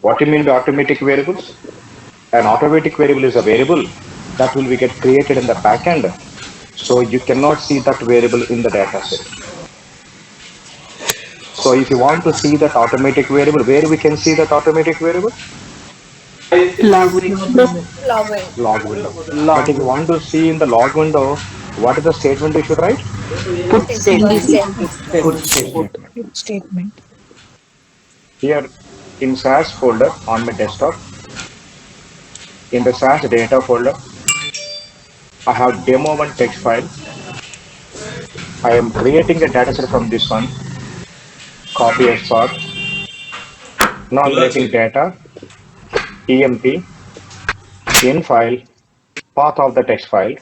What do you mean by automatic variables? An automatic variable is a variable that will be get created in the backend. So you cannot see that variable in the data set. So if you want to see that automatic variable, where we can see that automatic variable? Log window. Login. Log window. But Log if you window. want to see in the log window, what is the statement you should write? Put Put is the And first is statement. equal statement. to Step. put Put statement. Put. statement. Put statement. Here in SAS folder on my desktop, in the SAS data folder, I have demo one text file. I am creating a dataset from this one, copy as path. Now I'm writing data, TMP, in file, path of the text file,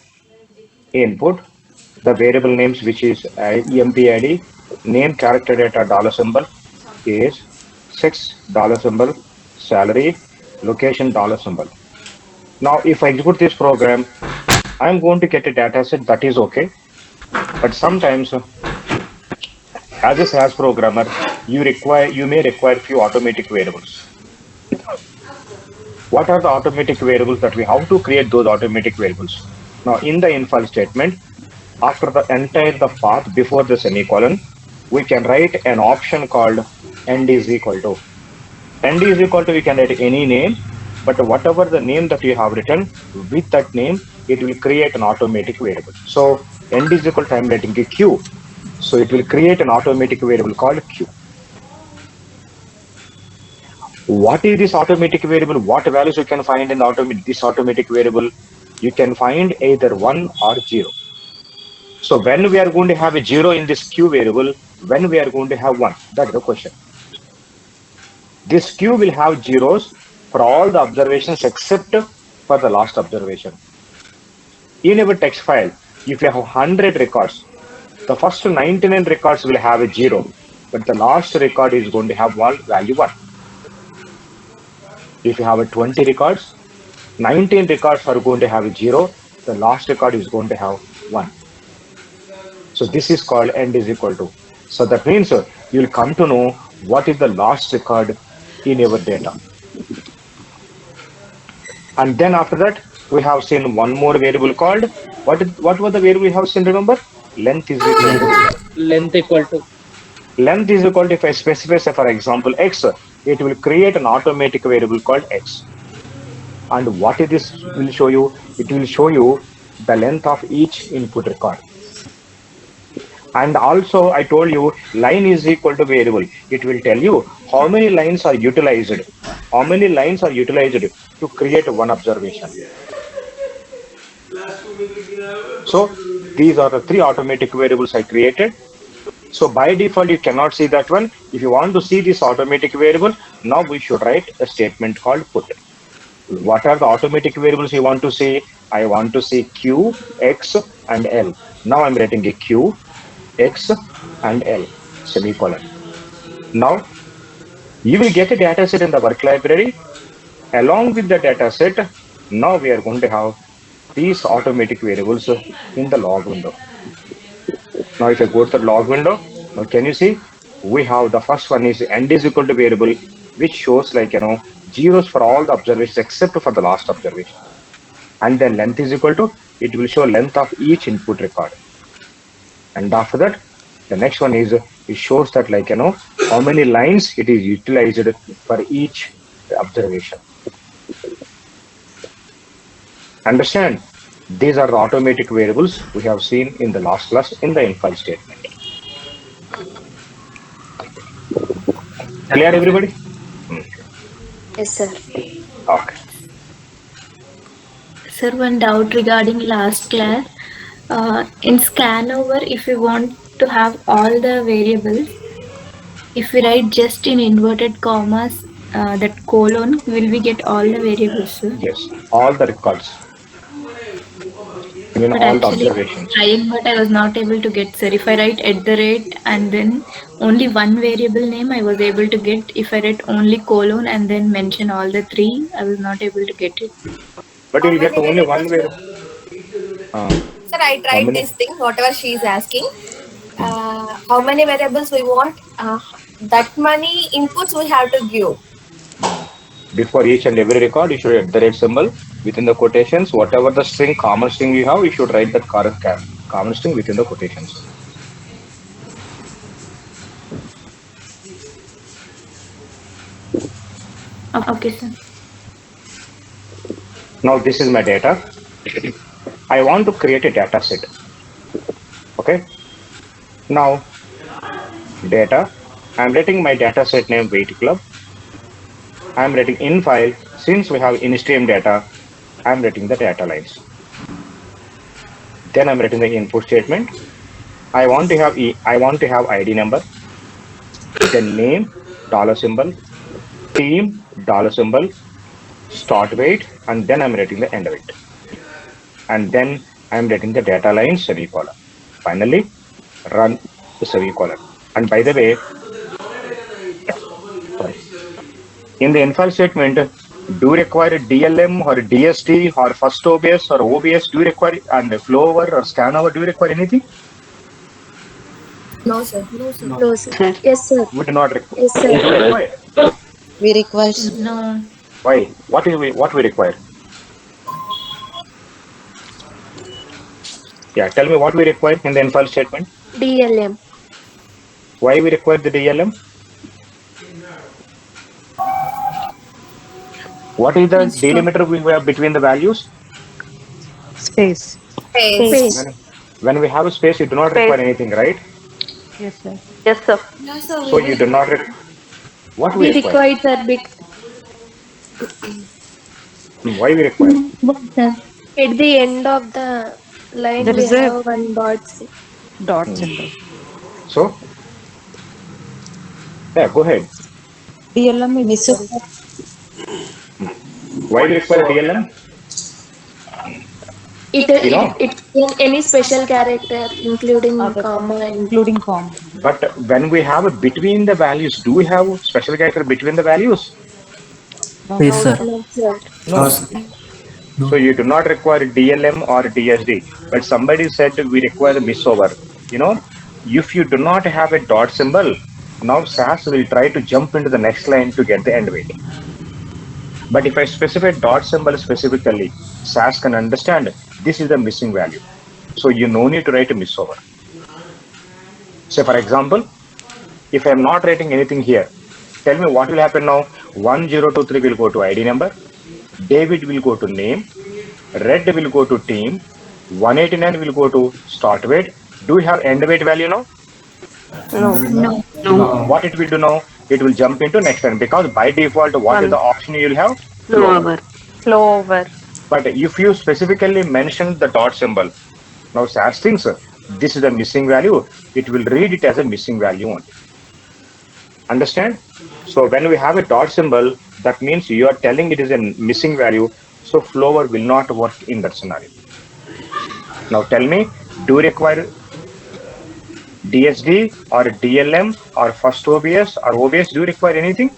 input, the variable names which is empid, name character data dollar symbol, is sex dollar symbol, salary, location dollar symbol. Now if I execute this program, I'm going to get a data set that is okay. But sometimes as a SAS programmer, you may require few automatic variables. What are the automatic variables that we have to create those automatic variables? Now in the infile statement, after the entire the path before the semicolon, we can write an option called end is equal to. End is equal to, you can write any name, but whatever the name that you have written, with that name, it will create an automatic variable. So end is equal to, I'm writing a q. So it will create an automatic variable called q. What is this automatic variable? What values you can find in this automatic variable? You can find either 1 or 0. So when we are going to have a 0 in this q variable, when we are going to have 1? That's the question. This q will have zeros for all the observations except for the last observation. In our text file, if you have 100 records, the first 99 records will have a 0, but the last record is going to have one value 1. If you have a 20 records, 19 records are going to have a 0, the last record is going to have 1. So this is called end is equal to. So that means you'll come to know what is the last record in your data. And then after that, we have seen one more variable called, what was the variable we have seen, remember? Length is equal to. Length. Length equal to. Length is equal to, if I specify, say for example, x, it will create an automatic variable called x. And what is this will show you? It will show you the length of each input record. And also I told you line is equal to variable. It will tell you how many lines are utilized. How many lines are utilized to create one observation. So these are the three automatic variables I created. So by default, you cannot see that one. If you want to see this automatic variable, now we should write a statement called put. What are the automatic variables you want to see? I want to see Q, X, and L. Now I'm writing a Q, X, and L, semicolon. Now you will get a data set in the work library. Along with the data set, now we are going to have these automatic variables in the log window. Now if I go to the log window, now can you see? We have the first one is end is equal to variable, which shows like, zeros for all the observations except for the last observation. And then length is equal to, it will show length of each input record. And after that, the next one is, it shows that like, how many lines it is utilized for each observation. Understand? These are the automatic variables we have seen in the last class in the infile statement. Clear, everybody? Yes, sir. Okay. Sir, one doubt regarding last class. In scan over, if we want to have all the variables, if we write just in inverted commas, that colon, will we get all the variables, sir? Yes, all the records. I mean, But all the actually, I was observations. trying, but I was not able to get, sir. If I write at the rate and then only one variable name, I was able to get. If I write only colon and then mention all the three, I was not able to get it. But How you'll get many only one variables? way. Uh, Sir, I how tried many? this thing, whatever she is asking. How many variables we want? That many inputs we have to give. Before each and every record, you should at the rate symbol within the quotations. Whatever the string, common string you have, you should write that common string within the quotations. Okay, sir. Now this is my data. I want to create a data set. Okay. Now data. I'm writing my data set name weight club. I'm writing in file. Since we have in stream data, I'm writing the data lines. Then I'm writing the input statement. I want to have ID number, then name, dollar symbol, team, dollar symbol, start weight, and then I'm writing the end weight. And then I'm writing the data line semicolon. Finally, run the semicolon. And by the way, sorry, in the infile statement, do you require DLM or DST or first OBS or OBS? Do you require and flow over or scan over? Do you require anything? No, sir. No, sir. Yes, sir. We do not require. Yes, sir. Do you require? We require No. Why? What we require? Yeah, tell me what we require in the infile statement. DLM. Why we require the DLM? What is the delimiter we have between the values? Space. Space. When we have a space, you do not require anything, right? Yes, sir. Yes, sir. No, sir. So you do not what we We require? require that bit Why we require? at the end of the line. There We is a have one dot. dot symbol. So, yeah, go ahead. DLM is Why we require DLM? It any special character, including comma and including comma. But when we have a between the values, do we have special character between the values? Yes, sir. no, sir. No. So you do not require DLM or DSD. But somebody said we require the misover. You know, if you do not have a dot symbol, now SAS will try to jump into the next line to get the end weight. But if I specify dot symbol specifically, SAS can understand this is the missing value. So you no need to write a misover. So for example, if I am not writing anything here, tell me what will happen now. 1023 will go to ID number, David will go to name, Red will go to team, 189 will go to start weight. Do we have end weight value now? No. What it will do now? It will jump into next line because by default, what is the option you will have? Flow over. But if you specifically mention the dot symbol, now SAS thinks this is a missing value, it will read it as a missing value only. Understand? So when we have a dot symbol, that means you are telling it is a missing value, so flower will not work in that scenario. Now tell me, do you require DSD or DLM or first OBS or OBS? Do you require anything?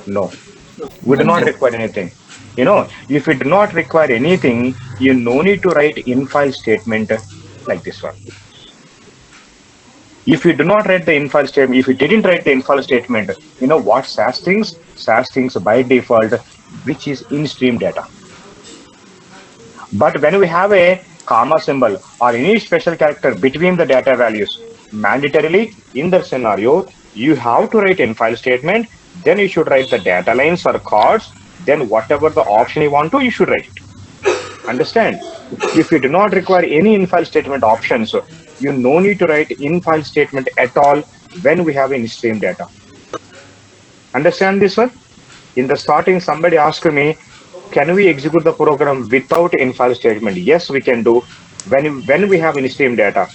No, we do not require anything. You know, if you do not require anything, you no need to write infile statement like this one. If you do not write the infile statement, if you didn't write the infile statement, you know what SAS thinks? SAS thinks by default, which is in-stream data. But when we have a comma symbol or any special character between the data values, mandatorily in that scenario, you have to write infile statement, then you should write the data lines or cards, then whatever the option you want to, you should write it. Understand? If you do not require any infile statement options, you no need to write infile statement at all when we have in-stream data. Understand this one? In the starting, somebody asked me, can we execute the program without infile statement? Yes, we can do when we have in-stream data.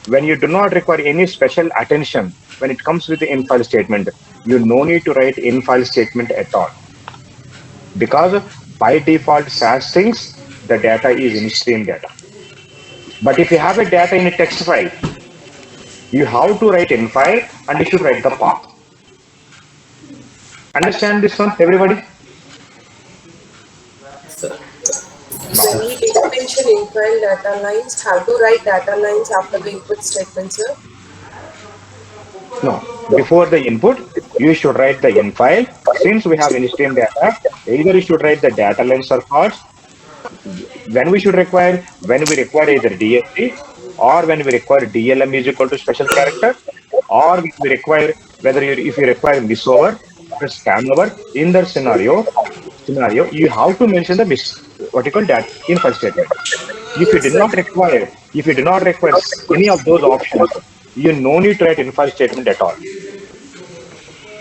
When you do not require any special attention, when it comes with the infile statement, you no need to write infile statement at all. Because by default, SAS thinks the data is in-stream data. But if you have a data in a text file, you have to write infile and you should write the path. Understand this one, everybody? When we did mention infile data lines, have to write data lines after the input statement, sir? No. Before the input, you should write the in file. Since we have in-stream data, either you should write the data lengths or parts. When we should require, when we require either DSG, or when we require DLM is equal to special character, or we require whether you, if you require miss over or scan over. In that scenario, you have to mention the what you call that in first statement. Yes, sir. If you do not require any of those options, you no need to write in file statement at all.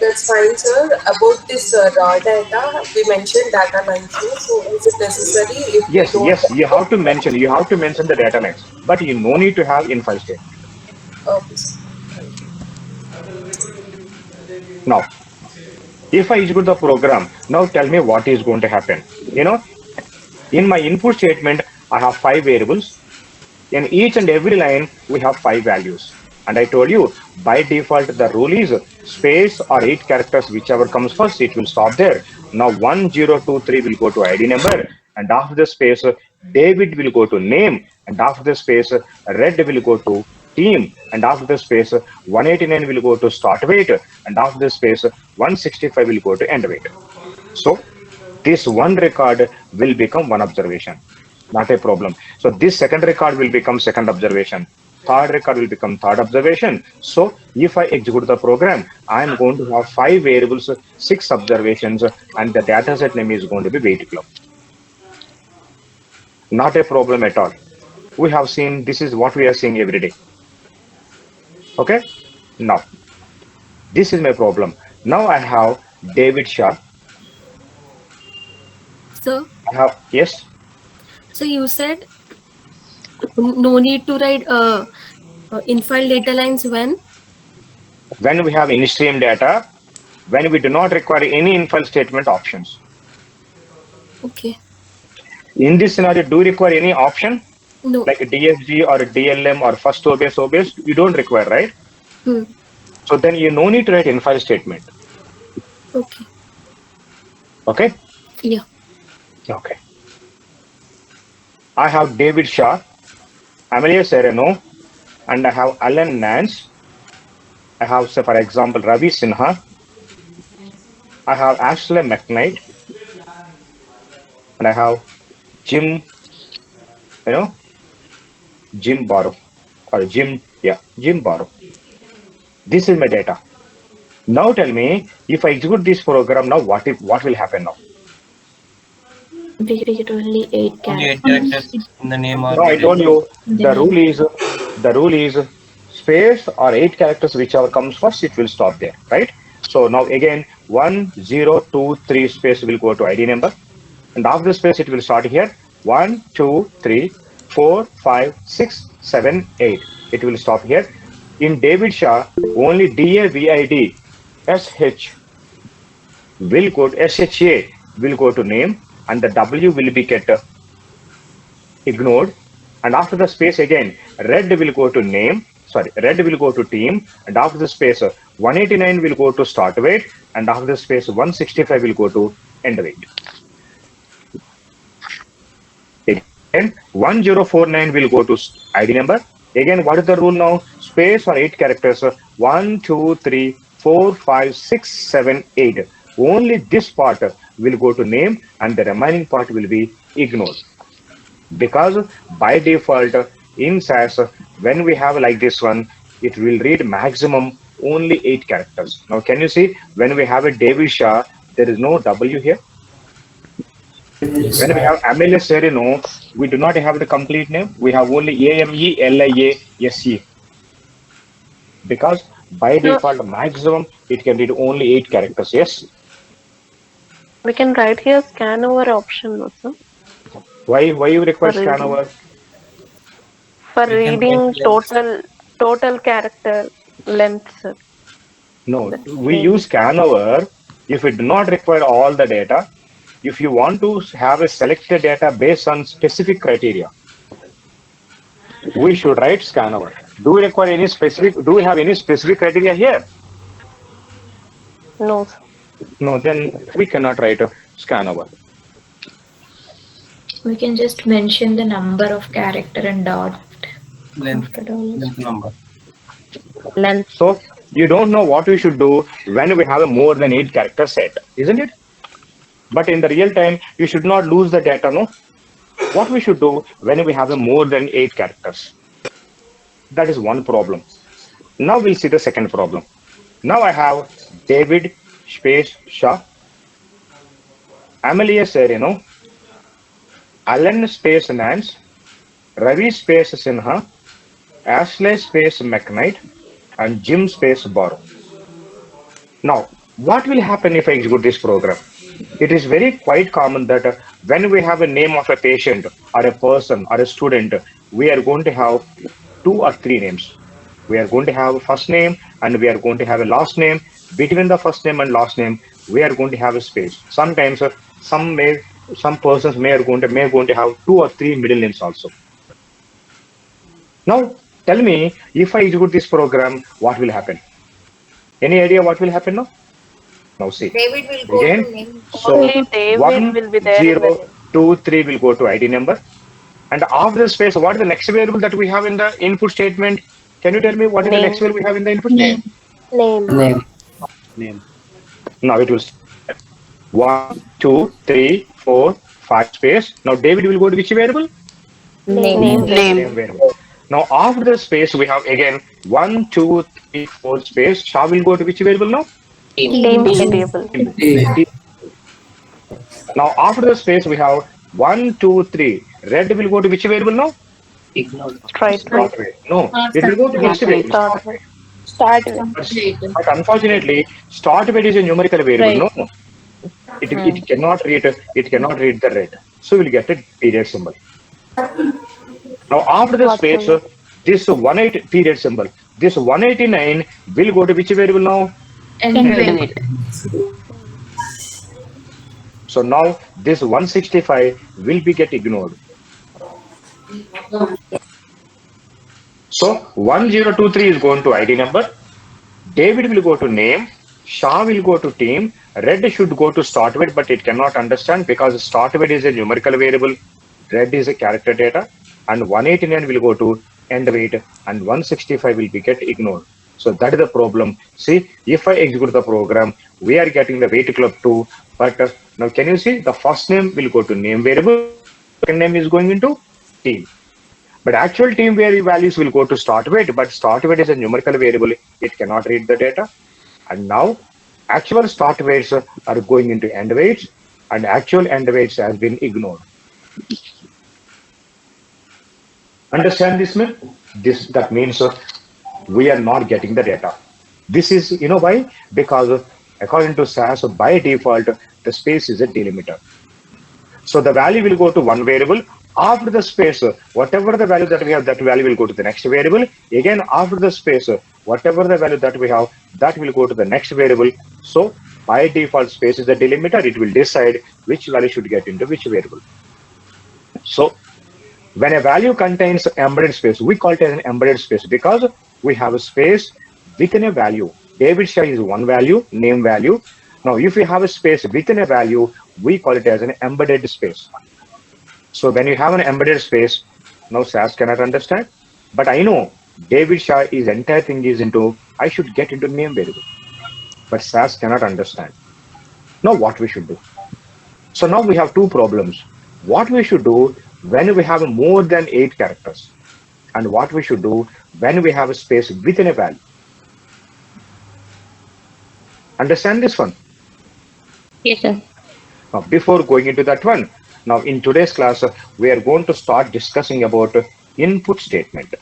That's fine, sir. About this raw data, we mentioned data lines. So is it necessary if we Yes, don't? yes, you have to mention the data lines, but you no need to have in file statement. Okay, sir. Now, if I execute the program, now tell me what is going to happen. In my input statement, I have 5 variables. In each and every line, we have 5 values. And I told you, by default, the rule is space or 8 characters, whichever comes first, it will stop there. Now, 1023 will go to ID number, and after the space, David will go to name, and after the space, Red will go to team, and after the space, 189 will go to start weight, and after the space, 165 will go to end weight. So, this one record will become one observation, not a problem. So this second record will become second observation. Third record will become third observation. So if I execute the program, I am going to have 5 variables, 6 observations, and the data set name is going to be weight club. Not a problem at all. We have seen, this is what we are seeing every day. Okay. Now, this is my problem. Now I have David Shah. So, I have, yes. so you said no need to write in-file data lines when We have in-stream data, when we do not require any in-file statement options. okay. In this scenario, do you require any option? No. Like a DSG or a DLM or first obvious, you don't require, right? So then you no need to write in-file statement. Okay. Okay? Yeah. Okay. I have David Shah, Amelia Sereno, and I have Alan Nance. I have, say, for example, Ravi Sinha. I have Ashley McKnight. And I have Jim Barrow. Or Jim Barrow. This is my data. Now tell me, if I execute this program now, what will happen now? We get only 8 characters in the name or No, I told you the rule is space or 8 characters, whichever comes first, it will stop there, right? So now again, 1, 0, 2, 3 space will go to ID number, and after the space it will start here. 1, 2, 3, 4, 5, 6, 7, 8. It will stop here. In David Shah, only DAVID SH will go to SHA will go to name, and the W will be get ignored. And after the space again, red will go to team, and after the space 189 will go to start weight, and after the space 165 will go to end weight. Again 1049 will go to ID number. Again, what is the rule now? Space or 8 characters. 1, 2, 3, 4, 5, 6, 7, 8. Only this part will go to name, and the remaining part will be ignored. Because by default in SAS, when we have like this one, it will read maximum only 8 characters. Now, can you see when we have a David Shah, there is no W here. When we have Amelia Sereno, we do not have the complete name. We have only AMELIASE. Because by default maximum, it can read only 8 characters. Yes. We can write here scan over option also. Why you require scan over? For reading total character length, sir. No, we use scan over if we do not require all the data. If you want to have a selected data based on specific criteria, we should write scan over. Do we require any specific? Do we have any specific criteria here? No. No, then we cannot write a scan over. We can just mention the number of character and dot length number. Length. So you don't know what we should do when we have a more than 8 character set, isn't it? But in the real time, you should not lose the data, no? What we should do when we have a more than 8 characters? That is one problem. Now we'll see the second problem. Now I have David space Shah, Amelia Sereno, Alan space Nance, Ravi space Sinha, Ashley space McKnight, and Jim space Borrow. Now, what will happen if I execute this program? It is very quite common that when we have a name of a patient or a person or a student, we are going to have 2 or 3 names. We are going to have a first name and we are going to have a last name. Between the first name and last name, we are going to have a space. Sometimes some persons may going to have 2 or 3 middle names also. Now, tell me, if I execute this program, what will happen? Any idea what will happen now? Now see, David will go again, to name. so Only David one, will be there in the zero, name. two, 3 will go to ID number. And after the space, what is the next variable that we have in the input statement? Can you tell me what is the next Name. variable we have in the input Name. statement? Name. Name. Now it will start 1, 2, 3, 4, 5 space. Now David will go to which variable? Name. Name variable. Now after the space, we have again 1, 2, 3, 4 space. Shah will go to which variable now? Team Team. variable. Team. Now after the space, we have 1, 2, 3. Red will go to which variable now? Straight way. Start way. No, it will go to next variable. Start Start way. way. Start Way. But unfortunately, start weight is a numerical variable. No, it cannot read the red. So we'll get a period symbol. Now after the What space, symbol? this 18 period symbol, this 189 will go to which variable now? End. So now this 165 will be get ignored. So 1023 is going to ID number. David will go to name. Shah will go to team. Red should go to start weight, but it cannot understand because start weight is a numerical variable. Red is a character data. And 189 will go to end weight and 165 will be get ignored. So that is the problem. See, if I execute the program, we are getting the weight club 2. But now can you see the first name will go to name variable. Second name is going into team. But actual team values will go to start weight, but start weight is a numerical variable. It cannot read the data. And now actual start weights are going into end weights and actual end weights has been ignored. Understand this, man? That means we are not getting the data. This is, why? Because according to SAS, by default, the space is a delimiter. So the value will go to one variable. After the space, whatever the value that we have, that value will go to the next variable. Again, after the space, whatever the value that we have, that will go to the next variable. So by default, space is the delimiter. It will decide which value should get into which variable. So when a value contains embedded space, we call it as an embedded space because we have a space within a value. David Shah is one value, name value. Now, if you have a space within a value, we call it as an embedded space. So when you have an embedded space, now SAS cannot understand. But I know David Shah is entire thing is into, I should get into name variable. But SAS cannot understand. Now what we should do? So now we have two problems. What we should do when we have more than 8 characters, and what we should do when we have a space within a value. Understand this one? Yes, sir. Now, before going into that one, now in today's class, we are going to start discussing about input statement.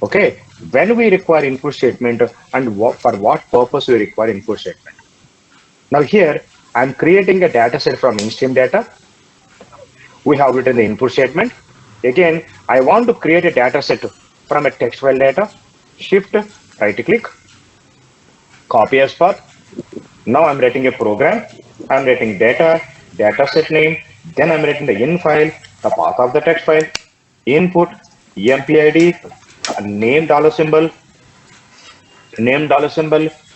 Okay, when we require input statement and for what purpose we require input statement. Now here, I'm creating a data set from in-stream data. We have written the input statement. Again, I want to create a data set from a text file data. Shift, right click, copy as path. Now I'm writing a program. I'm writing data set name. Then I'm writing the in file, the path of the text file, input, empid, name $symbol,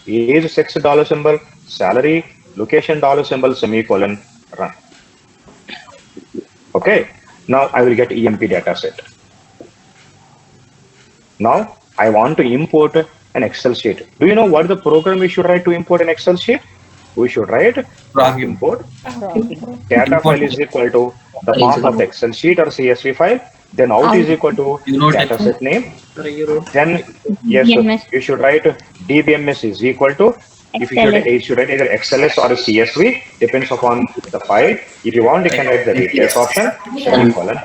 age sex $symbol, salary, location $symbol, semicolon, run. Okay, now I will get EMP data set. Now I want to import an Excel sheet. Do you know what the program we should write to import an Excel sheet? We should write proc import data file is equal to the path of the Excel sheet or CSV file. Then out is equal to data set name. Then yes, you should write DBMS is equal to, if you should write either XLS or a CSV, depends upon the file. If you want, you can write the replace option, semicolon.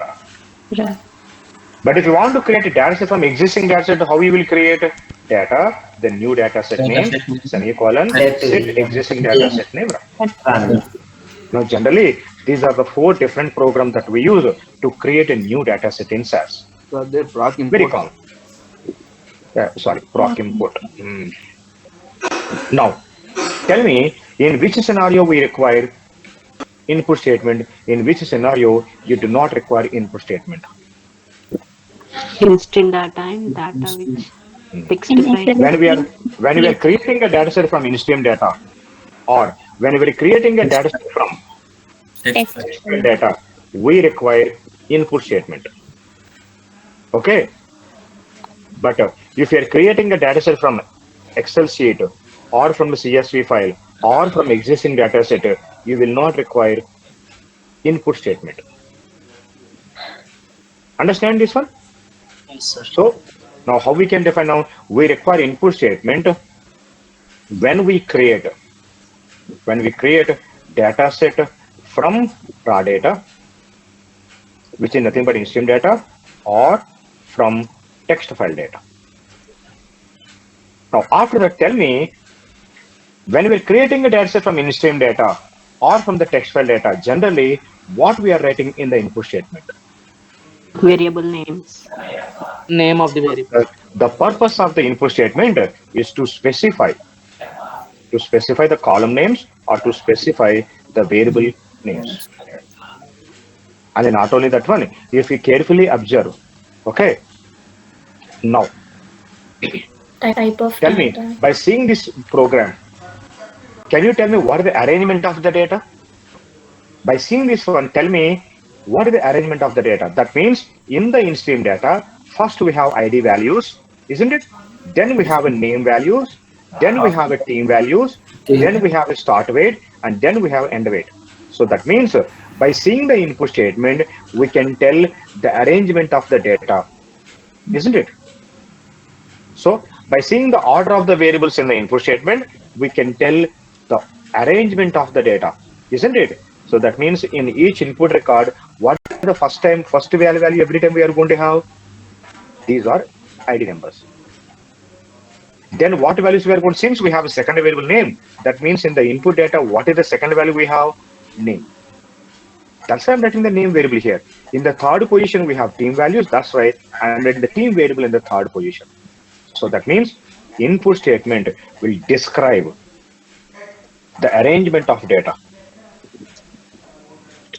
But if you want to create a data set from existing data set, how you will create data, the new data set name, semicolon, set existing data set name. Now, generally, these are the 4 different programs that we use to create a new data set in SAS. So they're proc import. Very common. Sorry, proc import. Now, tell me, in which scenario we require input statement, in which scenario you do not require input statement? Instant data and data which text file. When we are creating a data set from STM data, or when we are creating a data set from text data, we require input statement. Okay? But if you are creating a data set from Excel sheet or from the CSV file or from existing data set, you will not require input statement. Understand this one? Yes, sir. So now how we can define now? We require input statement when we create data set from raw data, which is nothing but STM data, or from text file data. Now after that, tell me, when we're creating a data set from STM data or from the text file data, generally what we are writing in the input statement? Variable names. Name of the variable. The purpose of the input statement is to specify the column names or to specify the variable names. And then not only that one, if we carefully observe, okay, now Type of tell me, by seeing this program, can you tell me what is the arrangement of the data? By seeing this one, tell me what is the arrangement of the data. That means in the in-stream data, first we have ID values, isn't it? Then we have a name values, then we have a team values, then we have a start weight, and then we have end weight. So that means by seeing the input statement, we can tell the arrangement of the data, isn't it? So by seeing the order of the variables in the input statement, we can tell the arrangement of the data, isn't it? So that means in each input record, what is the first value every time we are going to have? These are ID numbers. Then what values we are going to, since we have a second variable name, that means in the input data, what is the second value we have? Name. That's why I'm writing the name variable here. In the third position, we have team values. That's why I'm writing the team variable in the third position. So that means input statement will describe the arrangement of data.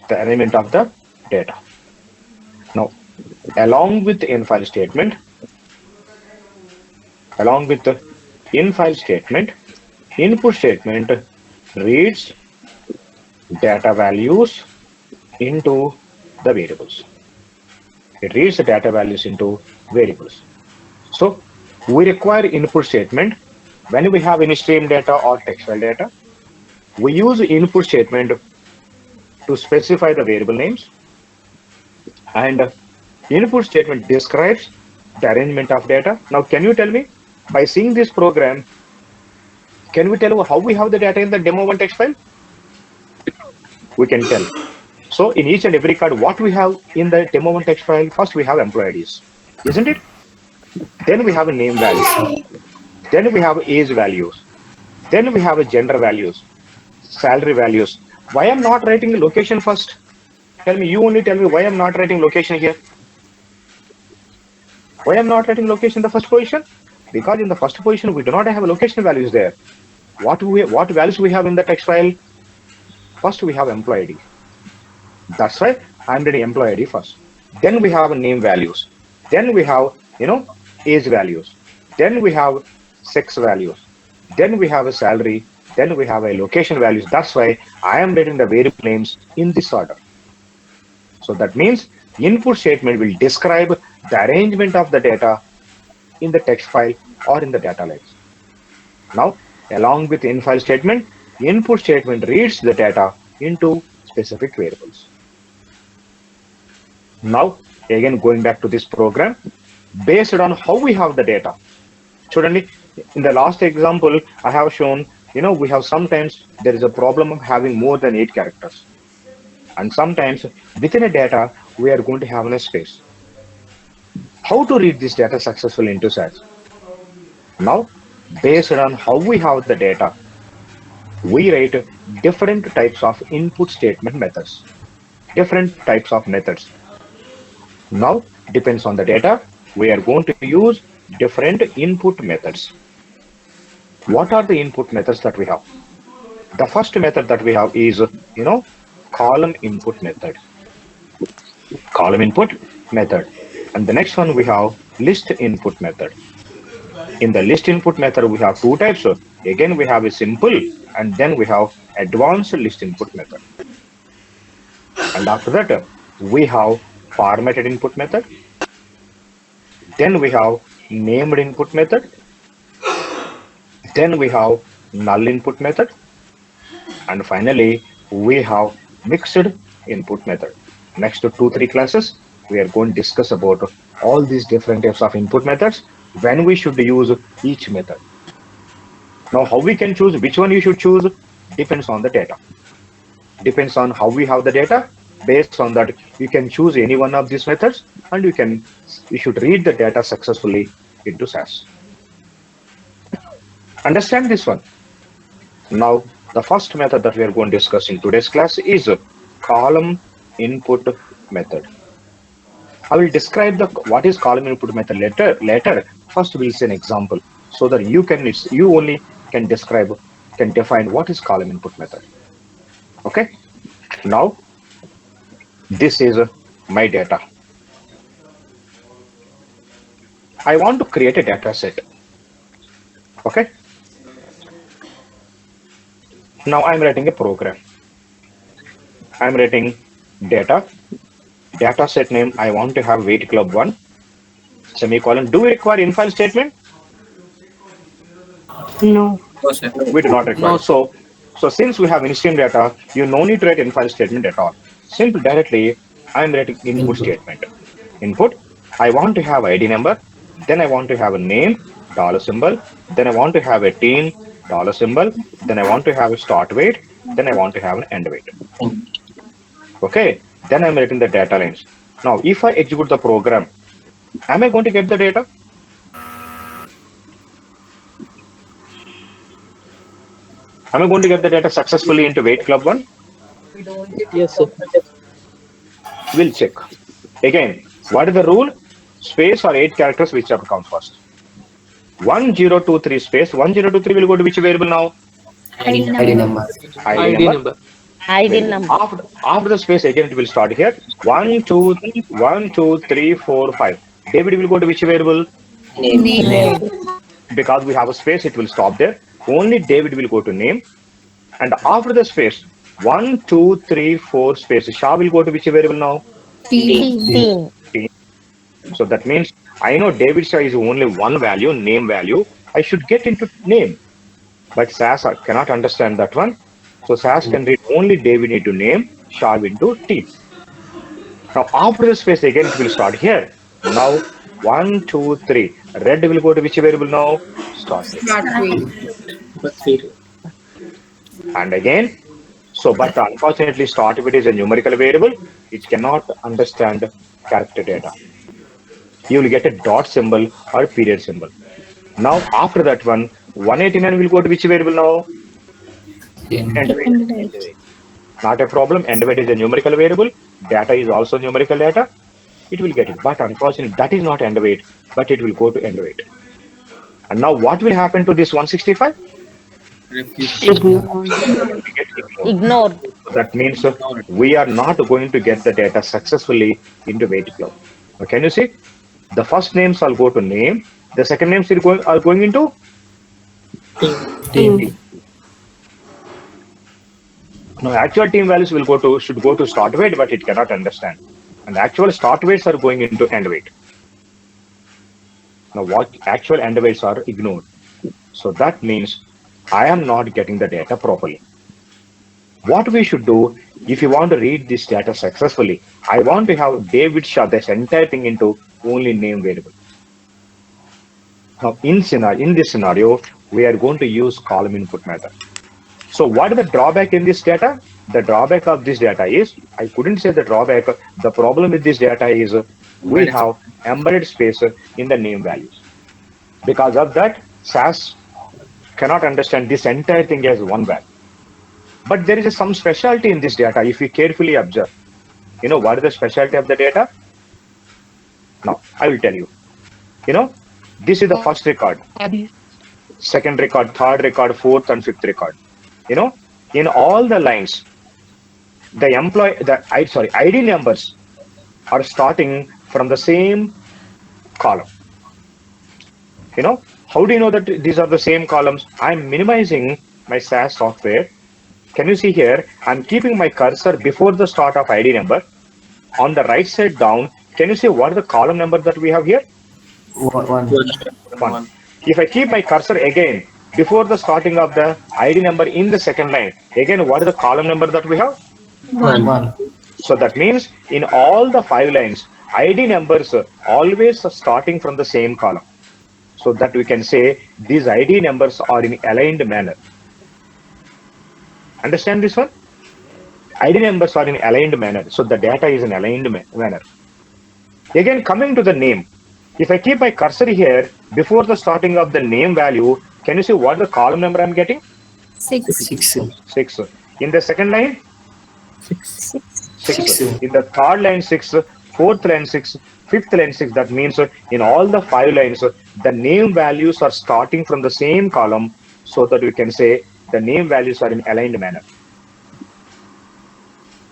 The arrangement of the data. Now, along with the in-file statement, input statement reads data values into the variables. It reads the data values into variables. So we require input statement when we have in-stream data or text file data. We use input statement to specify the variable names, and input statement describes the arrangement of data. Now, can you tell me, by seeing this program, can we tell how we have the data in the demo1 text file? We can tell. So in each and every card, what we have in the demo1 text file, first we have employee IDs, isn't it? Then we have a name value. Then we have age values. Then we have a gender values, salary values. Why I'm not writing the location first? Tell me, you only tell me why I'm not writing location here. Why I'm not writing location in the first position? Because in the first position, we do not have location values there. What values we have in the text file? First, we have employee ID. That's why I'm writing employee ID first. Then we have name values. Then we have, age values. Then we have sex values. Then we have a salary. Then we have a location values. That's why I am writing the variable names in this order. So that means input statement will describe the arrangement of the data in the text file or in the data lines. Now, along with in-file statement, input statement reads the data into specific variables. Now, again, going back to this program, based on how we have the data. Suddenly, in the last example, I have shown, we have sometimes there is a problem of having more than 8 characters. And sometimes within a data, we are going to have a space. How to read this data successfully into SAS? Now, based on how we have the data, we write different types of input statement methods, different types of methods. Now, depends on the data, we are going to use different input methods. What are the input methods that we have? The first method that we have is, column input method. Column input method. And the next one we have list input method. In the list input method, we have two types. So again, we have a simple and then we have advanced list input method. And after that, we have formatted input method. Then we have named input method. Then we have null input method. And finally, we have mixed input method. Next to 2-3 classes, we are going to discuss about all these different types of input methods, when we should use each method. Now, how we can choose which one you should choose depends on the data. Depends on how we have the data. Based on that, you can choose any one of these methods, and you should read the data successfully into SAS. Understand this one. Now, the first method that we are going to discuss in today's class is column input method. I will describe what is column input method later. First, we'll see an example so that you only can define what is column input method. Okay. Now, this is my data. I want to create a data set. Okay. Now I'm writing a program. I'm writing data set name. I want to have weight club 1 semicolon. Do we require in-file statement? No. No, sir. We do not require. So since we have instant data, you no need to write in-file statement at all. Simple directly, I'm writing input statement. Input. I want to have ID number. Then I want to have a name, $symbol. Then I want to have a team, $symbol. Then I want to have a start weight. Then I want to have an end weight. Okay. Then I'm writing the data lines. Now, if I execute the program, am I going to get the data? Am I going to get the data successfully into weight club 1? Yes, sir. We'll check. Again, what is the rule? Space or 8 characters, whichever comes first. 1023 space. 1023 will go to which variable now? ID number. ID number. ID number. After the space, again it will start here. 1, 2, 3, 4, 5. David will go to which variable? Name. Because we have a space, it will stop there. Only David will go to name. And after the space, 1, 2, 3, 4 space. Shah will go to which variable now? Team. So that means I know David Shah is only one value, name value. I should get into name. But SAS cannot understand that one. So SAS can read only David into name, Shah into team. Now after the space, again it will start here. Now 1, 2, 3. Red will go to which variable now? Start. And again, but unfortunately start with is a numerical variable. It cannot understand character data. You will get a dot symbol or period symbol. Now after that one, 189 will go to which variable now? End weight. Not a problem. End weight is a numerical variable. Data is also numerical data. It will get it. But unfortunately, that is not end weight, but it will go to end weight. And now what will happen to this 165? Ignored. That means we are not going to get the data successfully into weight club. Now, can you see? The first names will go to name. The second names are going into team. Now, actual team values should go to start weight, but it cannot understand. And actual start weights are going into end weight. Now, what actual end weights are ignored. So that means I am not getting the data properly. What we should do if you want to read this data successfully, I want to have David shove this entire thing into only name variable. Now, in this scenario, we are going to use column input method. So what is the drawback in this data? The drawback of this data is, I couldn't say the drawback, the problem with this data is we have embedded space in the name values. Because of that, SAS cannot understand this entire thing as one value. But there is some specialty in this data if you carefully observe. You know what is the specialty of the data? Now, I will tell you. You know, this is the first record, second record, third record, fourth and fifth record. You know, in all the lines, the ID numbers are starting from the same column. You know, how do you know that these are the same columns? I'm minimizing my SAS software. Can you see here? I'm keeping my cursor before the start of ID number. On the right side down, can you see what is the column number that we have here? One. If I keep my cursor again before the starting of the ID number in the second line, again, what is the column number that we have? One. So that means in all the 5 lines, ID numbers always are starting from the same column. So that we can say these ID numbers are in aligned manner. Understand this one? ID numbers are in aligned manner. So the data is in aligned manner. Again, coming to the name. If I keep my cursor here before the starting of the name value, can you see what the column number I'm getting? 6. 6. In the second line? 6. 6. In the third line, 6. Fourth line, 6. Fifth line, 6. That means in all the 5 lines, the name values are starting from the same column, so that we can say the name values are in aligned manner.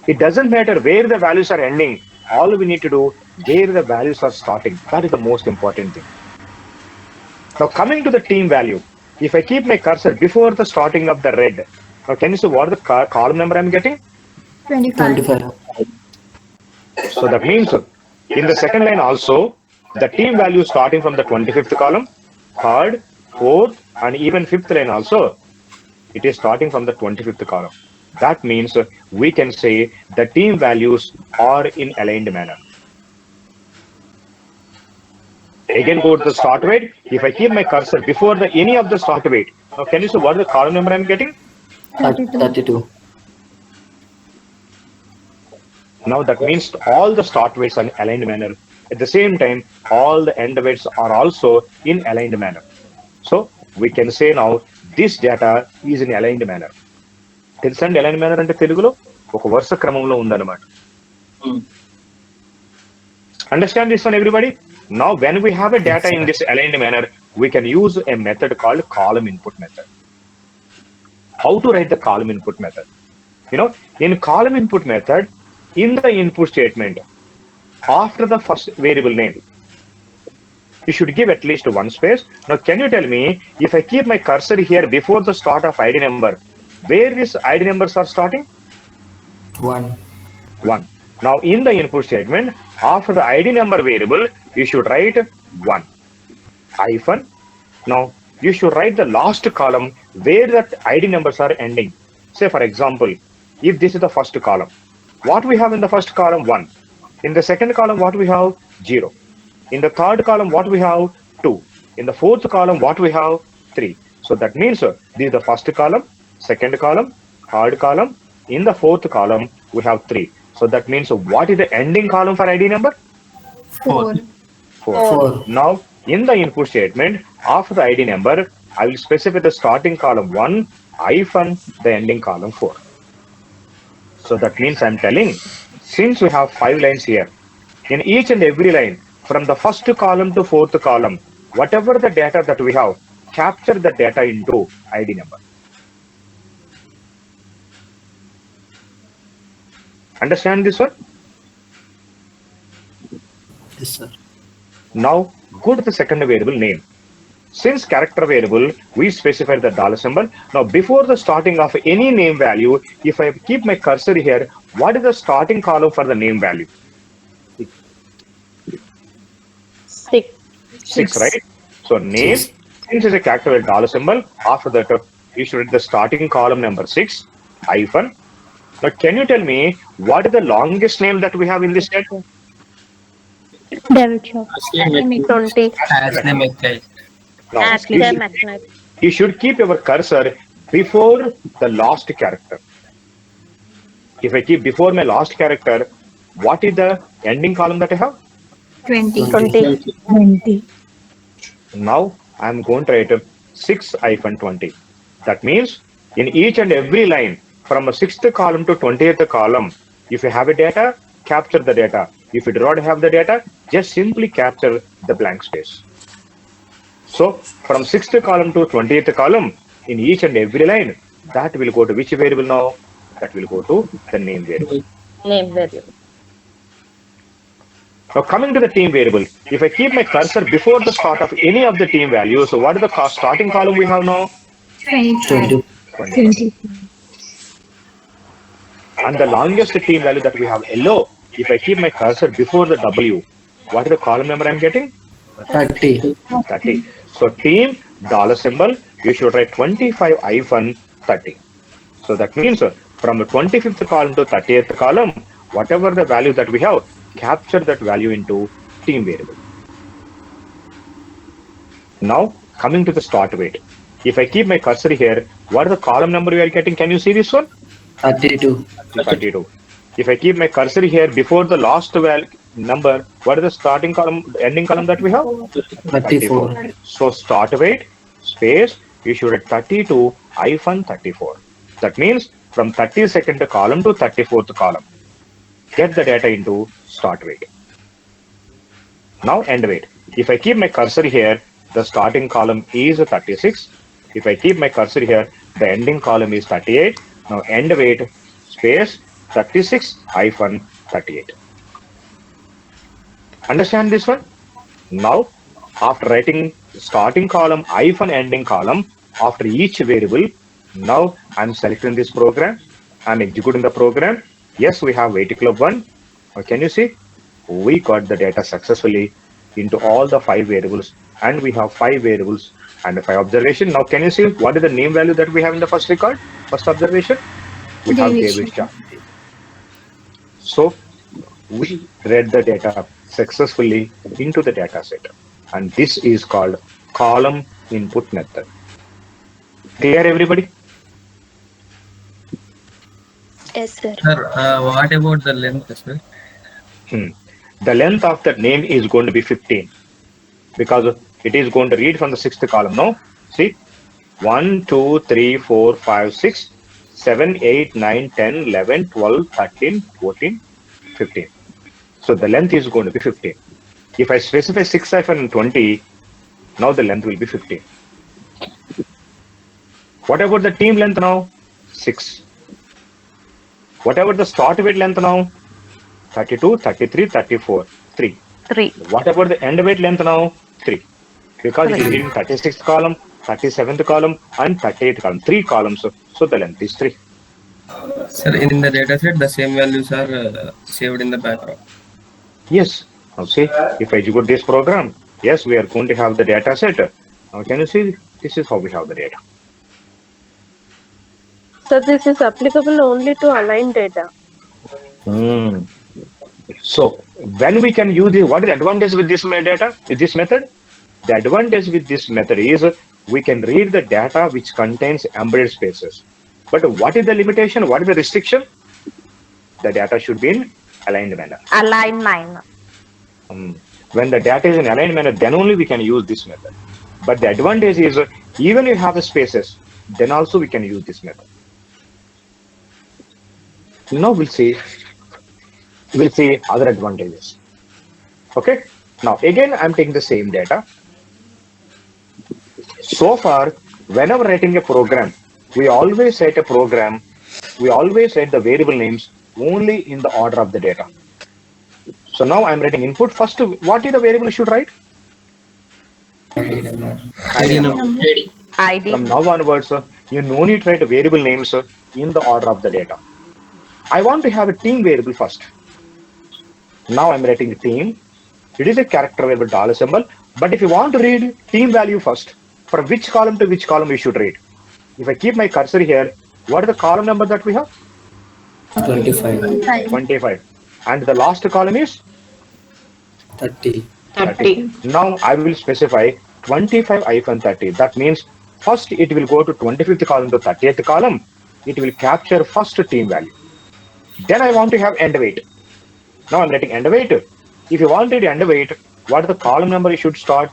It doesn't matter where the values are ending. All we need to do, where the values are starting. That is the most important thing. Now, coming to the team value, if I keep my cursor before the starting of the red, now can you see what the column number I'm getting? 25. So that means in the second line also, the team value starting from the 25th column, third, fourth, and even fifth line also, it is starting from the 25th column. That means we can say the team values are in aligned manner. Again, go to the start weight. If I keep my cursor before any of the start weight, now can you see what the column number I'm getting? 32. Now that means all the start weights are in aligned manner. At the same time, all the end weights are also in aligned manner. So we can say now this data is in aligned manner. తెలుసండి aligned manner అంటే తెలుగులో ఒక వరుస క్రమంలో ఉందన్నమాట. Understand this one, everybody? Now, when we have a data in this aligned manner, we can use a method called column input method. How to write the column input method? You know, in column input method, in the input statement, after the first variable name, you should give at least one space. Now, can you tell me, if I keep my cursor here before the start of ID number, where these ID numbers are starting? 1. Now, in the input statement, after the ID number variable, you should write 1 hyphen. Now, you should write the last column where that ID numbers are ending. Say, for example, if this is the first column, what we have in the first column? 1. In the second column, what we have? 0. In the third column, what we have? 2. In the fourth column, what we have? 3. So that means this is the first column, second column, third column. In the fourth column, we have 3. So that means what is the ending column for ID number? 4. 4. Now, in the input statement, after the ID number, I will specify the starting column 1 hyphen the ending column 4. So that means I'm telling, since we have 5 lines here, in each and every line, from the first column to fourth column, whatever the data that we have, capture the data into ID number. Understand this one? Yes, sir. Now, go to the second variable name. Since character variable, we specify the dollar symbol. Now, before the starting of any name value, if I keep my cursor here, what is the starting column for the name value? 6. 6, right? So name, since it's a character with dollar symbol, after that you should write the starting column number 6, hyphen. Now can you tell me what is the longest name that we have in this set? David Shop. 20. Ashley McKay. Now Ashley McKnight. you should keep your cursor before the last character. If I keep before my last character, what is the ending column that I have? 20. 20. Now I'm going to write 6-20. That means in each and every line from a 6th column to 20th column, if you have a data, capture the data. If you do not have the data, just simply capture the blank space. So from 6th column to 20th column, in each and every line, that will go to which variable now? That will go to the name variable. Name variable. Now coming to the team variable, if I keep my cursor before the start of any of the team values, so what is the starting column we have now? 25. 20. And the longest team value that we have yellow, if I keep my cursor before the W, what is the column number I'm getting? 30. 30. So team dollar symbol, you should write 25-30. So that means from the 25th column to 30th column, whatever the value that we have, capture that value into team variable. Now coming to the start weight. If I keep my cursor here, what is the column number we are getting? Can you see this one? 32. 32. If I keep my cursor here before the last number, what is the starting column, ending column that we have? 34. So start weight space, you should write 32-34. That means from 32nd column to 34th column. Get the data into start weight. Now end weight. If I keep my cursor here, the starting column is 36. If I keep my cursor here, the ending column is 38. Now end weight space 36-38. Understand this one? Now after writing starting column hyphen ending column after each variable, now I'm selecting this program. I'm executing the program. Yes, we have weight club 1. Now can you see? We got the data successfully into all the 5 variables, and we have 5 variables and 5 observation. Now can you see what is the name value that we have in the first record, first observation? We have David Shah. So we read the data successfully into the data set, and this is called column input method. Clear, everybody? Yes, sir. Sir, what about the length, sir? The length of the name is going to be 15 because it is going to read from the 6th column. No, see, 1, 2, 3, 4, 5, 6, 7, 8, 9, 10, 11, 12, 13, 14, 15. So the length is going to be 15. If I specify 6-20, now the length will be 15. What about the team length now? 6. What about the start weight length now? 32, 33, 34, 3. 3. What about the end weight length now? 3. Because it is in 36th column, 37th column, and 38th column. 3 columns. So the length is 3. Sir, in the dataset, the same values are saved in the background. Yes. Now see, if I execute this program, yes, we are going to have the data set. Now can you see? This is how we have the data. So this is applicable only to align data. So when we can use this, what is the advantage with this data, with this method? The advantage with this method is we can read the data which contains embedded spaces. But what is the limitation? What is the restriction? The data should be in aligned manner. Align manner. When the data is in aligned manner, then only we can use this method. But the advantage is even if you have the spaces, then also we can use this method. Now we'll see other advantages. Okay. Now again, I'm taking the same data. So far, whenever writing a program, we always write the variable names only in the order of the data. So now I'm writing input. First, what is the variable you should write? ID number. ID. From now onwards, you no need to write variable names in the order of the data. I want to have a team variable first. Now I'm writing the team. It is a character variable $symbol. But if you want to read team value first, from which column to which column we should read? If I keep my cursor here, what is the column number that we have? 25. 25. And the last column is 30. 30. Now I will specify 25-30. That means first it will go to 25th column to 30th column. It will capture first team value. Then I want to have end weight. Now I'm writing end weight. If you want it end weight, what is the column number you should start?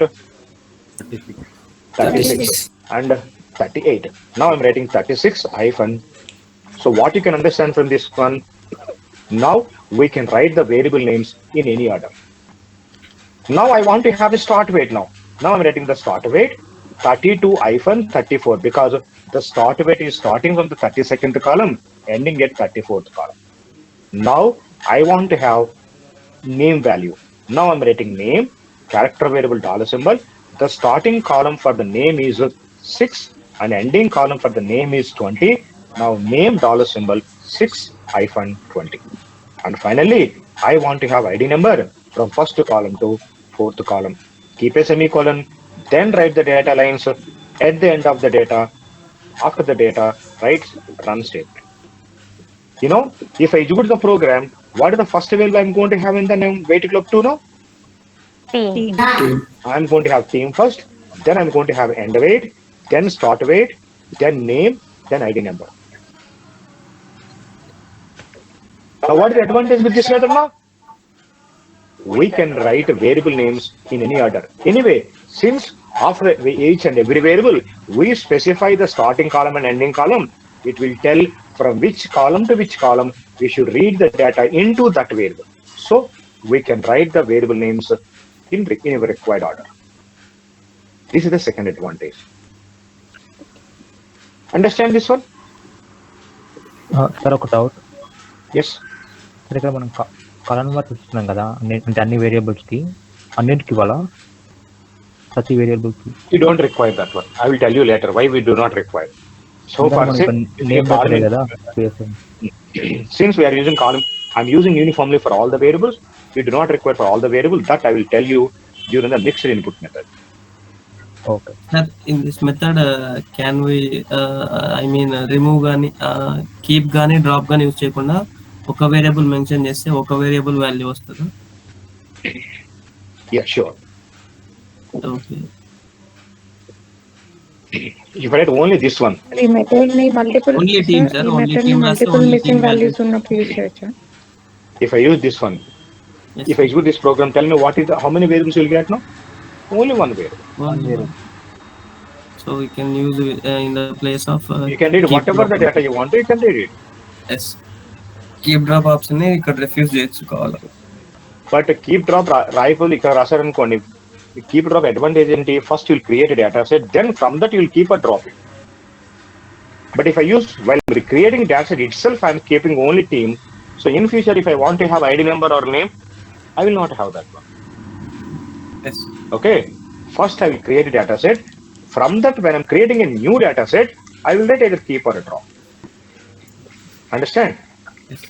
36 and 38. Now I'm writing 36 hyphen. So what you can understand from this one, now we can write the variable names in any order. Now I want to have a start weight now. Now I'm writing the start weight 32-34 because the start weight is starting from the 32nd column, ending at 34th column. Now I want to have name value. Now I'm writing name, character variable dollar symbol. The starting column for the name is 6 and ending column for the name is 20. Now name dollar symbol 6-20. And finally, I want to have ID number from first column to fourth column. Keep a semicolon, then write the data lines at the end of the data. After the data, write run statement. You know, if I execute the program, what is the first value I'm going to have in the name weight equal to now? Team. I'm going to have team first, then I'm going to have end weight, then start weight, then name, then ID number. Now, what is the advantage with this method now? We can write variable names in any order. Anyway, since after each and every variable, we specify the starting column and ending column, it will tell from which column to which column we should read the data into that variable. So we can write the variable names in a required order. This is the second advantage. Understand this one? Sir ఒక doubt. Yes. సరే, ఇక్కడ మనం కాలం number చూస్తున్నాం కదా, అంటే అన్ని వేరియబుల్స్కి అన్నింటికి ఇవ్వాలా? ప్రతి వేరియబుల్కి? You don't require that one. I will tell you later why we do not require. So far, since we are using column, I'm using uniformly for all the variables. We do not require for all the variables. That I will tell you during the mixed input method. Okay. Sir, in this method, can we, remove gani, keep gani, drop gani use cheyakunda oka variable mention cheste oka variable value vastada? Yeah, sure. Okay. You write only this one. ఈ method ని multiple Only team, sir. ఈ Only method ని team రాస్తే multiple only missing team values value. ఉన్నప్పుడు use చేయొచ్చా? If I use this one, Yes. if I execute this program, tell me what is how many variables you will get now? Only one variable. One variable. So we can use in the place of. You can read whatever the data you want. You can read it. Yes. Keep drop option ni ikkada refuse cheyachukoవాలి. But keep drop rifle ఇక్కడ రాశారనుకోండి. Keep drop advantage ఏంటి? First you'll create a data set, then from that you'll keep a drop it. But if I use, while creating data set itself, I'm keeping only team. So in future, if I want to have ID number or name, I will not have that one. Yes. Okay. First, I will create a data set. From that, when I'm creating a new data set, I will let either keep or a drop. Understand? Yes.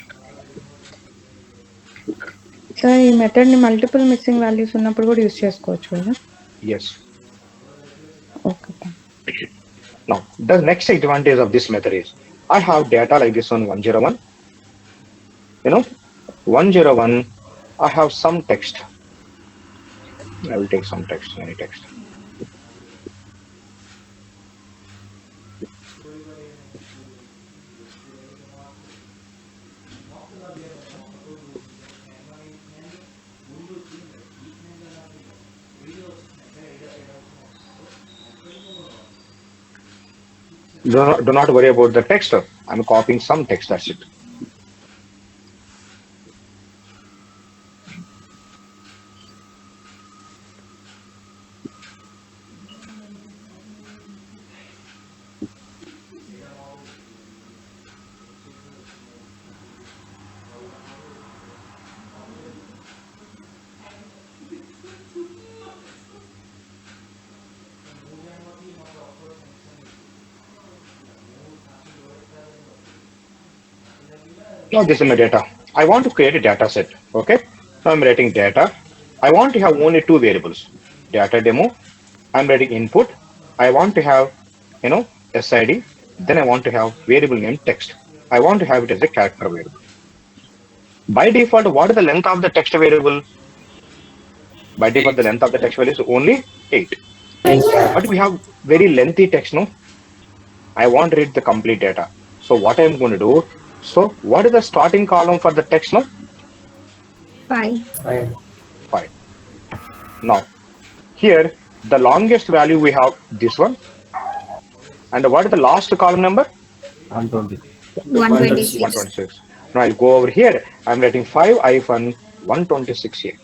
So ఈ method ని multiple missing values ఉన్నప్పుడు కూడా use చేసుకోవచ్చు కదా? Yes. Okay. Now, the next advantage of this method is I have data like this one 101. You know, 101, I have some text. I will take some text, any text. Do not worry about the text. I'm copying some text, that's it. Now this is my data. I want to create a data set. Okay. So I'm writing data. I want to have only two variables. data demo. I'm writing input. I want to have, SID. Then I want to have variable name text. I want to have it as a character variable. By default, what is the length of the text variable? By default, the length of the text variable is only 8. But we have very lengthy text, no? I want to read the complete data. So what I'm going to do, so what is the starting column for the text, no? 5. 5. Now, here, the longest value we have this one. And what is the last column number? 120. 126. 126. Now I'll go over here. I'm writing 5-126 here.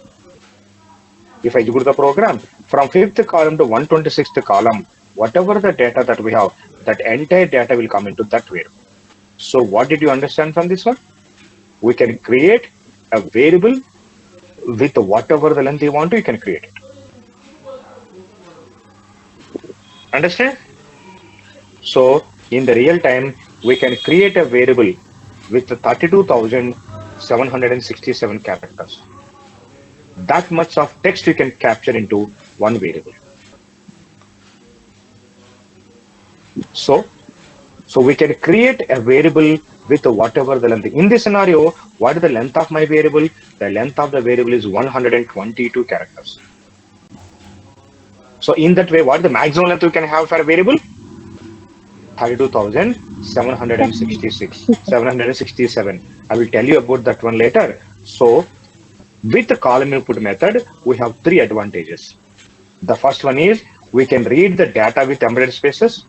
If I go to the program, from 5th column to 126th column, whatever the data that we have, that entire data will come into that variable. So what did you understand from this one? We can create a variable with whatever the length you want to, you can create it. Understand? So in the real time, we can create a variable with 32,767 characters. That much of text you can capture into one variable. So we can create a variable with whatever the length. In this scenario, what is the length of my variable? The length of the variable is 122 characters. So in that way, what is the maximum length you can have for a variable? 767. I will tell you about that one later. So with the column input method, we have 3 advantages. The first one is we can read the data with embedded spaces.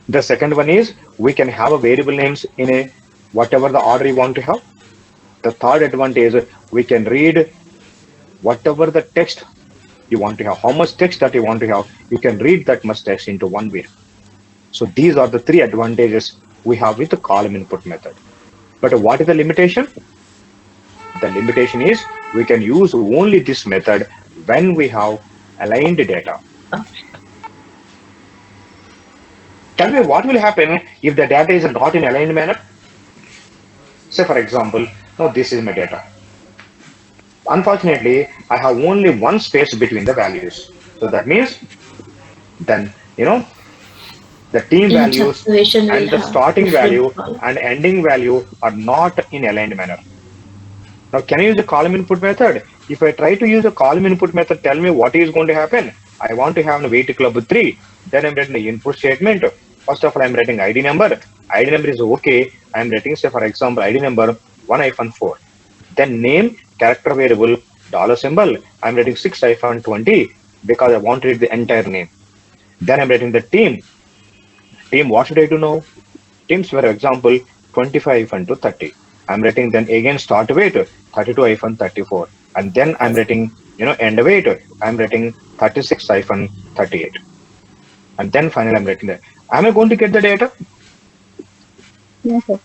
The second one is we can have a variable names in a whatever the order you want to have. The third advantage is we can read whatever the text you want to have, how much text that you want to have, you can read that much text into one variable. So these are the 3 advantages we have with the column input method. But what is the limitation? The limitation is we can use only this method when we have aligned data. Tell me what will happen if the data is not in aligned manner? Say for example, now this is my data. Unfortunately, I have only one space between the values. So that means then, the team values and the starting value and ending value are not in aligned manner. Now, can I use the column input method? If I try to use the column input method, tell me what is going to happen. I want to have a weight club 3. Then I'm writing the input statement. First of all, I'm writing ID number. ID number is okay. I'm writing, say, for example, ID number 1-4. Then name, character variable, $symbol. I'm writing 6-20 because I want to read the entire name. Then I'm writing the team. Team, what should I do now? Teams, for example, 25-30. I'm writing then again start weight 32-34. And then I'm writing, end weight. I'm writing 36-38. And then finally I'm writing that. Am I going to get the data? Yes, sir.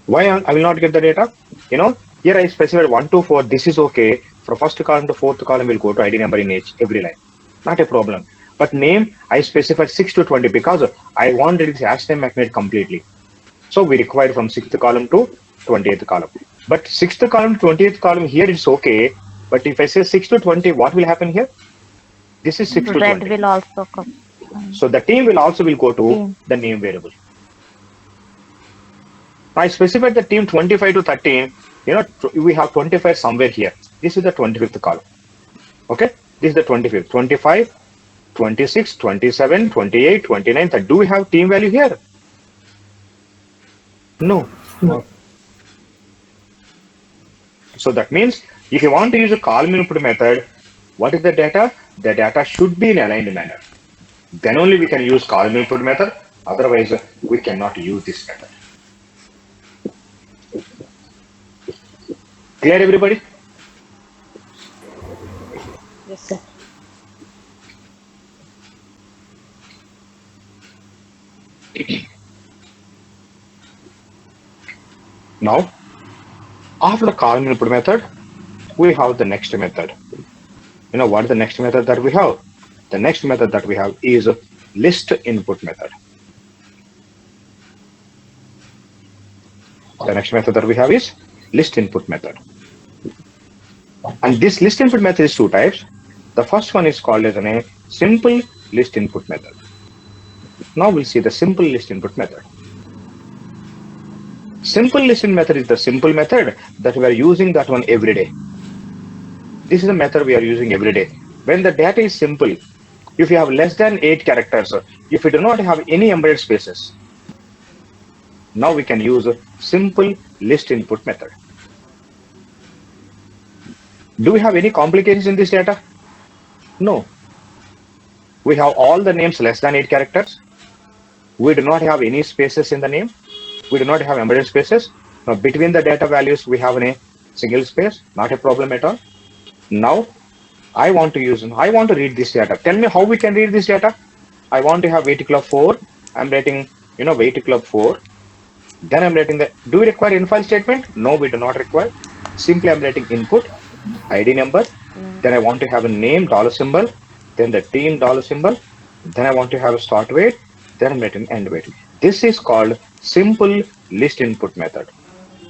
Why I will not get the data? Here I specified 1 to 4. This is okay. From first column to fourth column will go to ID number in every line. Not a problem. But name, I specified 6-20 because I want it as STM magnet completely. So we require from 6th column to 20th column. But 6th column to 20th column here it's okay. But if I say 6-20, what will happen here? This is 6-20. Red will also come. So the team will go to the name variable. I specified the team 25-13. We have 25 somewhere here. This is the 25th column. Okay, this is the 25th. 25, 26, 27, 28, 29. Do we have team value here? No. So that means if you want to use a column input method, what is the data? The data should be in aligned manner. Then only we can use column input method. Otherwise, we cannot use this method. Clear, everybody? Yes, sir. Now, after the column input method, we have the next method. What is the next method that we have? The next method that we have is list input method. The next method that we have is list input method. And this list input method is two types. The first one is called as a simple list input method. Now we'll see the simple list input method. Simple list input method is the simple method that we are using that one every day. This is a method we are using every day. When the data is simple, if you have less than 8 characters, if you do not have any embedded spaces, now we can use a simple list input method. Do we have any complications in this data? No. We have all the names less than 8 characters. We do not have any spaces in the name. We do not have embedded spaces. Now between the data values, we have a single space, not a problem at all. Now I want to read this data. Tell me how we can read this data. I want to have weight club 4. I'm writing, weight club 4. Then I'm writing do we require infile statement? No, we do not require. Simply I'm writing input, ID number. Then I want to have a name, dollar symbol. Then the team, dollar symbol. Then I want to have a start weight. Then I'm writing end weight. This is called simple list input method.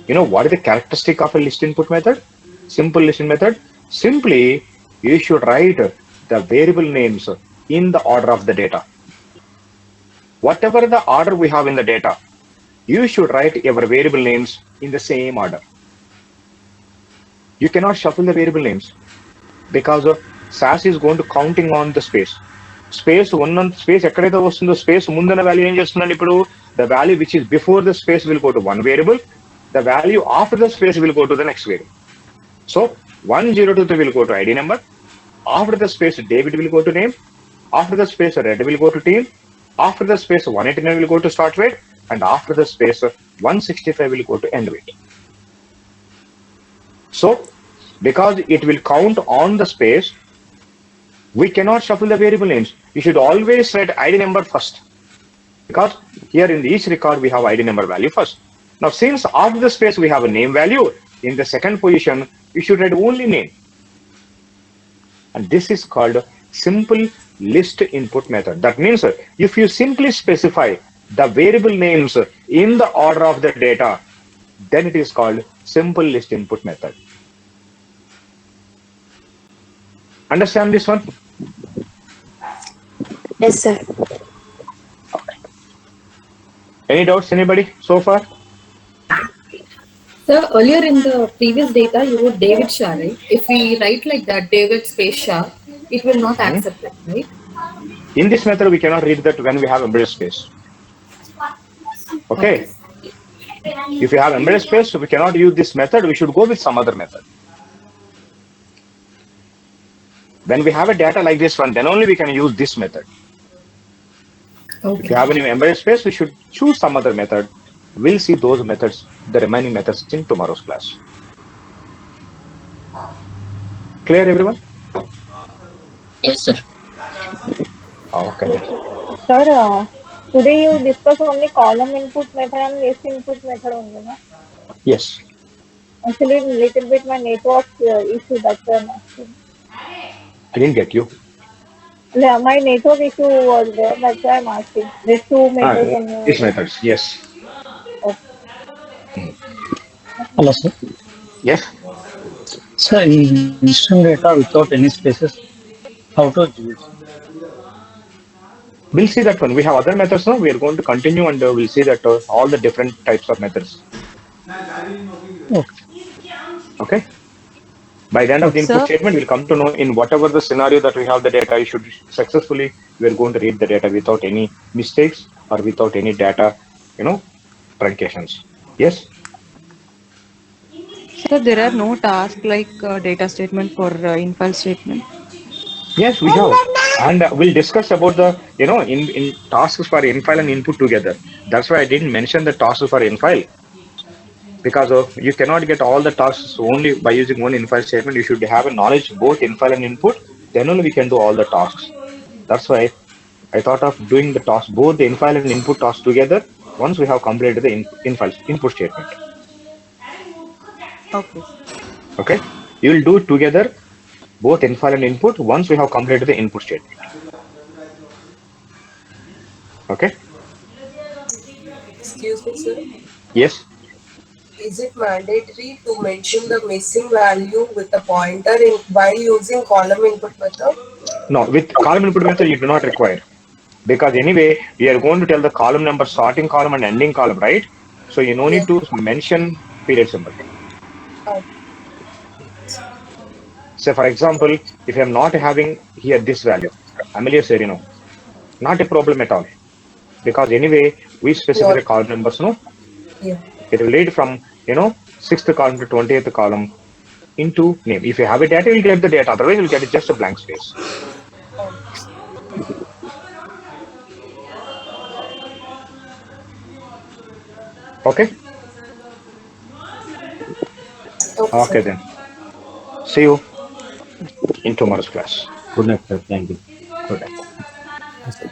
What is the characteristic of a list input method? Simple list input method. Simply, you should write the variable names in the order of the data. Whatever the order we have in the data, you should write your variable names in the same order. You cannot shuffle the variable names because SAS is going to counting on the space. Space ఎక్కడైతే వస్తుందో space ముందున్న value ఏం చేస్తుందండి ఇప్పుడు the value which is before the space will go to one variable, the value after the space will go to the next variable. So 1023 will go to ID number, after the space David will go to name, after the space Red will go to team, after the space 189 will go to start weight, and after the space 165 will go to end weight. So because it will count on the space, we cannot shuffle the variable names. You should always write ID number first, because here in each record we have ID number value first. Now since after the space we have a name value, in the second position you should write only name. And this is called simple list input method. That means if you simply specify the variable names in the order of the data, then it is called simple list input method. Understand this one? Yes, sir. Okay. Any doubts, anybody so far? Sir, earlier in the previous data, you wrote David Shah, right? If we write like that, David space Shah, it will not accept that, right? In this method, we cannot read that when we have embedded space. Okay. If you have embedded space, we cannot use this method. We should go with some other method. When we have a data like this one, then only we can use this method. Okay. If you have any embedded space, we should choose some other method. We'll see those methods, the remaining methods in tomorrow's class. Clear, everyone? Yes, sir. Okay. Sir, today you discuss only column input method and list input method only, no? Yes. Actually, little bit my network issue, that's why I'm asking. I didn't get you. Yeah, my network issue was there, that's why I'm asking. These two methods only. These methods, yes. Okay. Hello, sir. Yes. Sir, instant data without any spaces, how to do it? We'll see that one. We have other methods now. We are going to continue and we'll see that all the different types of methods. Okay. Okay. By the end of the input statement, we'll come to know in whatever the scenario that we have the data, you should successfully, we are going to read the data without any mistakes or without any data, truncations. Yes? So there are no tasks like data statement for infile statement? Yes, we have. And we'll discuss about the, in tasks for infile and input together. That's why I didn't mention the tasks for infile. Because you cannot get all the tasks only by using one infile statement. You should have a knowledge both infile and input. Then only we can do all the tasks. That's why I thought of doing the tasks, both the infile and input tasks together. Once we have completed the infile input statement. Okay. Okay. You will do it together, both infile and input. Once we have completed the input statement. Okay. Excuse me, sir. Yes. is it mandatory to mention the missing value with a pointer while using column input method? No, with column input method, you do not require. Because anyway, we are going to tell the column number, starting column and ending column, right? So you no need to mention period symbol. So for example, if I'm not having here this value, Amelia Serino, not a problem at all. Because anyway, we specify the column numbers, no? Yeah. It will lead from, 6th column to 20th column into name. If you have a data, you'll get the data. Otherwise, you'll get just a blank space. Okay? Okay then. See you in tomorrow's class. Good night, sir. Thank you. Good night.